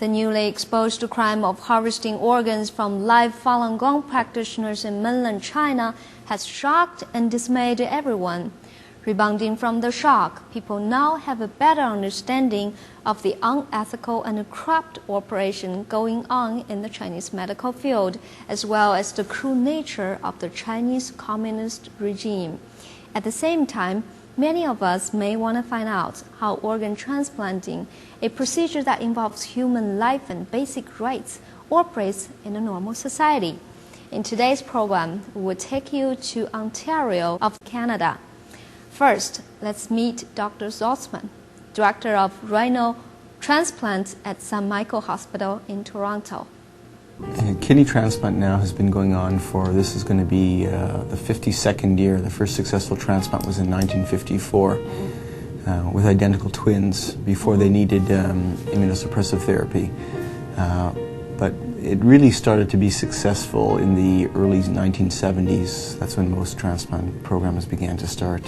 The newly exposed crime of harvesting organs from live Falun Gong practitioners in mainland China has shocked and dismayed everyone. Rebounding from the shock, people now have a better understanding of the unethical and corrupt operation going on in the Chinese medical field, as well as the cruel nature of the Chinese communist regime. At the same time, many of us may want to find out how organ transplanting, a procedure that involves human life and basic rights, operates in a normal society. In today's program, we will take you to Ontario of Canada. First, let's meet Dr. Zaltzman, Director of Renal Transplants at Micheal Hospital in Toronto. Kidney transplant now has been going on this is going to be the 52nd year. The first successful transplant was in 1954 with identical twins before they needed immunosuppressive therapy. But it really started to be successful in the early 1970s. That's when most transplant programs began to start.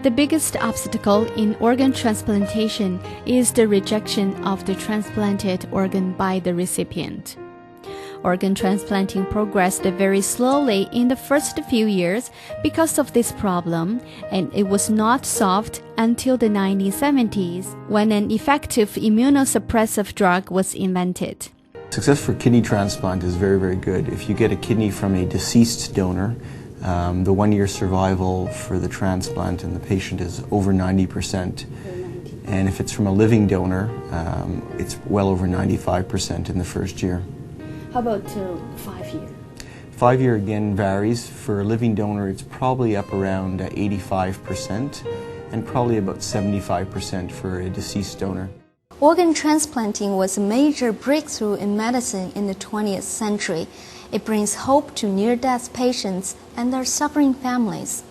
The biggest obstacle in organ transplantation is the rejection of the transplanted organ by the recipient. Organ transplanting progressed very slowly in the first few years because of this problem, and it was not solved until the 1970s when an effective immunosuppressive drug was invented. Success for kidney transplant is very, very good. If you get a kidney from a deceased donor, the 1-year survival for the transplant and the patient is over 90%. And if it's from a living donor, it's well over 95% in the first year. How about 5 years? 5 year again varies. For a living donor, it's probably up around 85% and probably about 75% for a deceased donor. Organ transplanting was a major breakthrough in medicine in the 20th century. It brings hope to near-death patients and their suffering families.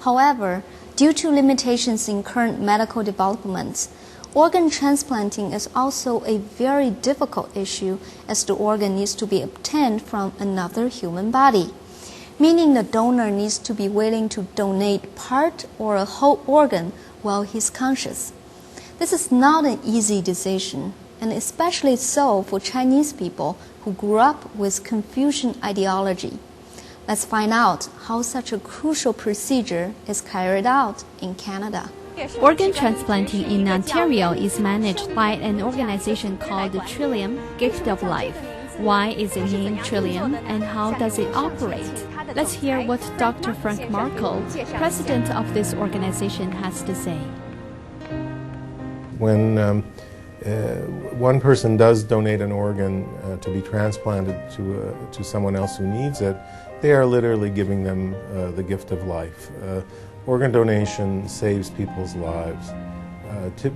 However, due to limitations in current medical developments, organ transplanting is also a very difficult issue as the organ needs to be obtained from another human body, meaning the donor needs to be willing to donate part or a whole organ while he's conscious. This is not an easy decision, and especially so for Chinese people who grew up with Confucian ideology. Let's find out how such a crucial procedure is carried out in Canada. Organ transplanting in Ontario is managed by an organization called the Trillium Gift of Life. Why is it named Trillium and how does it operate? Let's hear what Dr. Frank Markle, president of this organization, has to say. When one person does donate an organ to be transplanted to someone else who needs it, they are literally giving them the gift of life. Organ donation saves people's lives.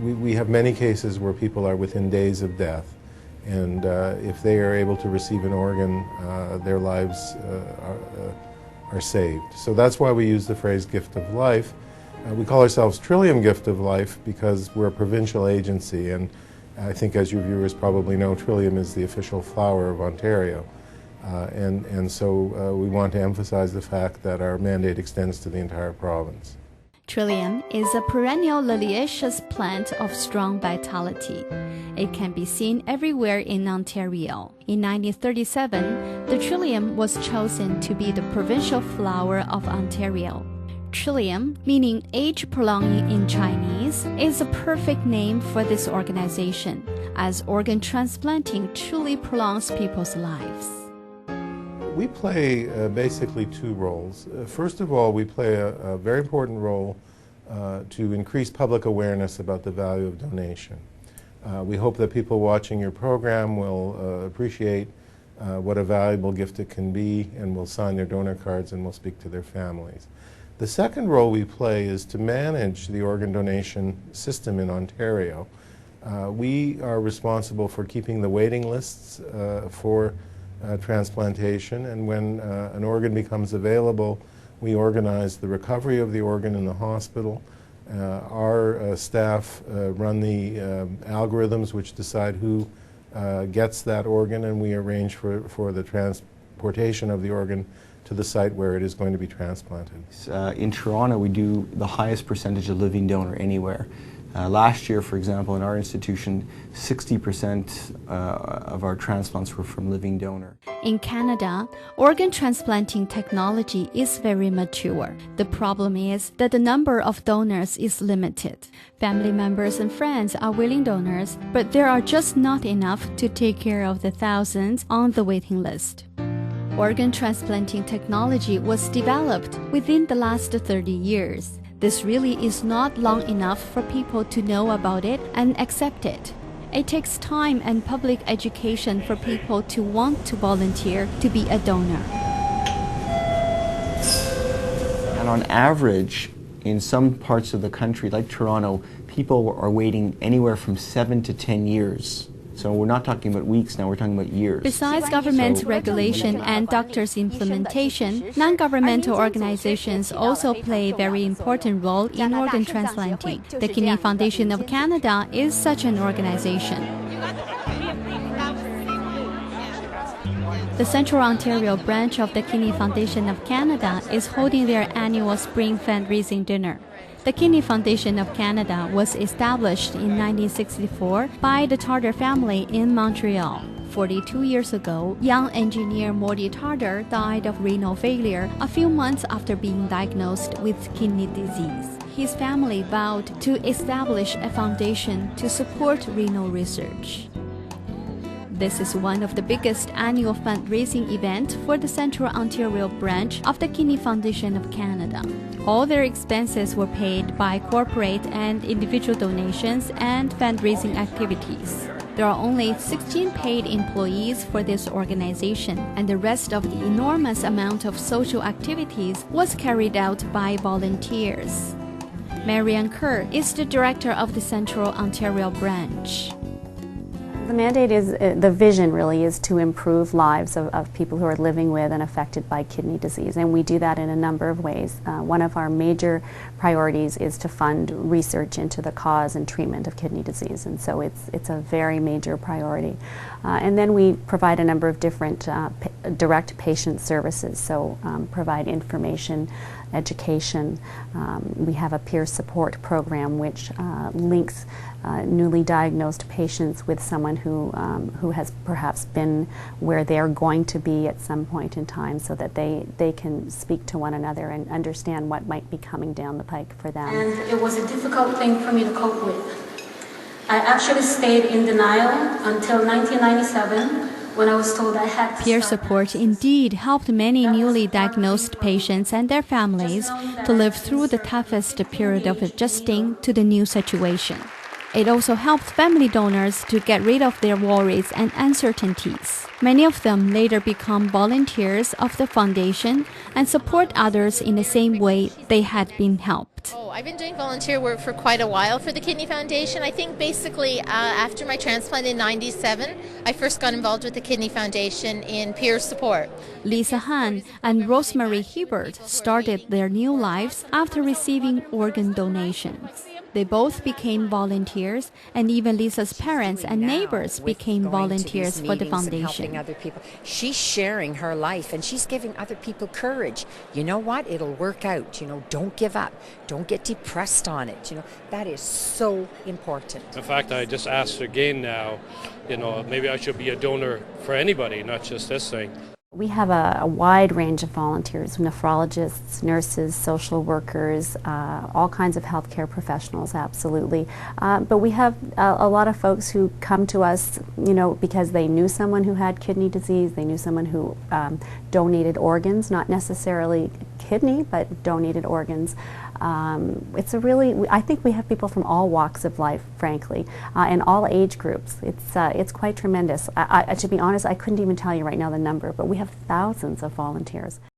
We have many cases where people are within days of death, and if they are able to receive an organ, their lives are saved. So that's why we use the phrase gift of life. We call ourselves Trillium Gift of Life because we're a provincial agency, and I think, as your viewers probably know, Trillium is the official flower of Ontario. So we want to emphasize the fact that our mandate extends to the entire province. Trillium is a perennial liliaceous plant of strong vitality. It can be seen everywhere in Ontario. In 1937, the Trillium was chosen to be the provincial flower of Ontario. Trillium, meaning age prolonging in Chinese, is a perfect name for this organization, as organ transplanting truly prolongs people's lives. We play basically two roles. First of all, we play a very important role to increase public awareness about the value of donation. We hope that people watching your program will appreciate what a valuable gift it can be and will sign their donor cards and will speak to their families. The second role we play is to manage the organ donation system in Ontario. We are responsible for keeping the waiting lists for transplantation, and when an organ becomes available, we organize the recovery of the organ in the hospital. Our staff run the algorithms which decide who gets that organ, and we arrange for the transportation of the organ to the site where it is going to be transplanted. In Toronto, we do the highest percentage of living donor anywhere. Last year, for example, in our institution, 60% of our transplants were from living donor. In Canada, organ transplanting technology is very mature. The problem is that the number of donors is limited. Family members and friends are willing donors, but there are just not enough to take care of the thousands on the waiting list. Organ transplanting technology was developed within the last 30 years. This really is not long enough for people to know about it and accept it. It takes time and public education for people to want to volunteer to be a donor. And on average, in some parts of the country, like Toronto, people are waiting anywhere from 7 to 10 years. So we're not talking about weeks now, we're talking about years. Besides government regulation and doctors' implementation, non-governmental organizations also play a very important role in organ transplanting. The Kidney Foundation of Canada is such an organization. The Central Ontario branch of the Kidney Foundation of Canada is holding their annual spring fundraising dinner. The Kidney Foundation of Canada was established in 1964 by the Tarter family in Montreal. 42 years ago, young engineer Morty Tarter died of renal failure a few months after being diagnosed with kidney disease. His family vowed to establish a foundation to support renal research. This is one of the biggest annual fundraising events for the Central Ontario branch of the Kidney Foundation of Canada. All their expenses were paid by corporate and individual donations and fundraising activities. There are only 16 paid employees for this organization, and the rest of the enormous amount of social activities was carried out by volunteers. Marianne Kerr is the director of the Central Ontario branch. The mandate is, the vision really is to improve lives of people who are living with and affected by kidney disease, and we do that in a number of ways. One of our major priorities is to fund research into the cause and treatment of kidney disease, and so it's a very major priority. And then we provide a number of different direct patient services, so provide information, education. We have a peer support program which links newly diagnosed patients with someone who has perhaps been where they're going to be at some point in time, so that they can speak to one another and understand what might be coming down the pike for them. And it was a difficult thing for me to cope with. I actually stayed in denial until 1997, when I was told I had to Peer start. support indeed helped many newly diagnosed patients and their families to live through the toughest period of adjusting to the new situation. It also helped family donors to get rid of their worries and uncertainties. Many of them later become volunteers of the foundation and support others in the same way they had been helped. I've been doing volunteer work for quite a while for the Kidney Foundation. I think basically after my transplant in '97, I first got involved with the Kidney Foundation in peer support. Lisa Han and Rosemary Hebert started their new lives after receiving organ donations. They both became volunteers, and even Lisa's parents and neighbors became volunteers for the foundation. Other people. She's sharing her life, and she's giving other people courage. You know what? It'll work out. You know, don't give up. Don't get depressed on it. You know, that is so important. In fact, I just asked again now, you know, maybe I should be a donor for anybody, not just this thing. We have a wide range of volunteers: nephrologists, nurses, social workers, all kinds of healthcare professionals, absolutely. But we have a lot of folks who come to us, you know, because they knew someone who had kidney disease, they knew someone who donated organs, not necessarily kidney, but donated organs. It's a really, I think we have people from all walks of life, frankly, and all age groups. It's quite tremendous. To be honest, I couldn't even tell you right now the number, but we have thousands of volunteers.